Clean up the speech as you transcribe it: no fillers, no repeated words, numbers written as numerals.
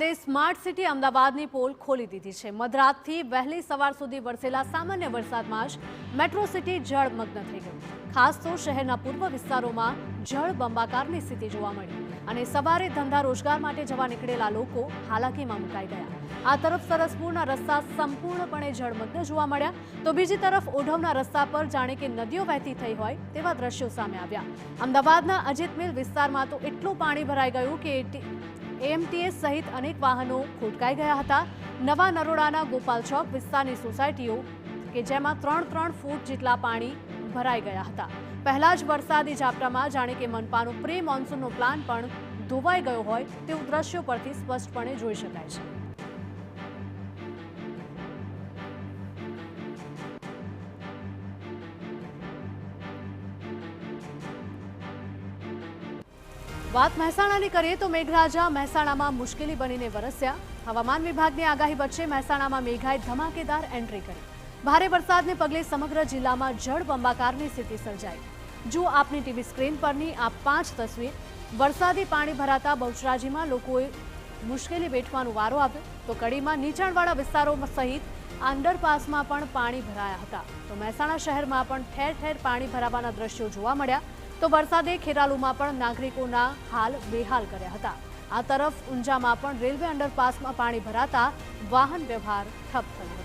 વરસાદે smart city અમદાવાદની pole ખોલી દીધી છે। મધરાતથી વહેલી સવાર સુધી વરસેલા સામાન્ય વરસાદમાં જ મેટ્રો સિટી જળમગ્ન થઈ ગઈ। ખાસ તો શહેરના પૂર્વ વિસ્તારોમાં જળબંબાકારની સ્થિતિ જોવા મળી અને સવારે ધંધા રોજગાર માટે જવા નીકળેલા લોકો હાલાકીમાં મુકાઈ ગયા। આ તરફ સરસપુરના રસ્તા સંપૂર્ણપણે જળમગ્ન જોવા મળ્યા, તો બીજી તરફ ઓઢવના રસ્તા પર જાણે કે નદીઓ વહેતી થઈ હોય તેવા દ્રશ્યો સામે આવ્યા। અમદાવાદના અજીત મિલ વિસ્તારમાં તો એટલું પાણી ભરાઈ ગયું કે એએમટીએસ સહિત અનેક વાહનો ખોટકાઈ ગયા હતા। નવા નરોડાના ગોપાલ ચોક વિસ્તારની સોસાયટીઓ કે જેમાં 3-3 ફૂટ જેટલા પાણી ભરાઈ ગયા હતા। પહેલા જ વરસાદી ઝાપટામાં જાણે કે મનપાનો પ્રી મોન્સૂનનો પ્લાન પણ ધોવાઈ ગયો હોય તેવું દ્રશ્યો પરથી સ્પષ્ટપણે જોઈ શકાય છે। વાત મહેસાણાની કરીએ તો મેઘરાજા મહેસાણામાં મુશ્કેલી બનીને વરસ્યા। હવામાન વિભાગની આગાહી વચ્ચે મહેસાણામાં મેઘાએ ધમાકેદાર એન્ટ્રી કરી। ભારે વરસાદને પગલે સમગ્ર જિલ્લામાં જળબંબાકારની સ્થિતિ સર્જાઈ। જો આપની ટીવી સ્ક્રીન પરની આ 5 તસવીર। વરસાદી પાણી ભરાતા બહુચરાજીમાં લોકોએ મુશ્કેલી વેઠવાનો વારો આવ્યો, તો કડીમાં નીચાણવાળા વિસ્તારો સહિત અંડરપાસમાં પણ પાણી ભરાયા હતા। તો મહેસાણા શહેરમાં પણ ઠેર ઠેર પાણી ભરાવાના દ્રશ્યો જોવા મળ્યા। તો વરસાદે ખેરાલુમાં પણ નાગરિકોના હાલ બેહાલ કર્યા હતા। આ તરફ ઊંઝામાં પણ રેલવે અંડરપાસમાં પાણી ભરાતા વાહન વ્યવહાર ઠપ થયો હતો।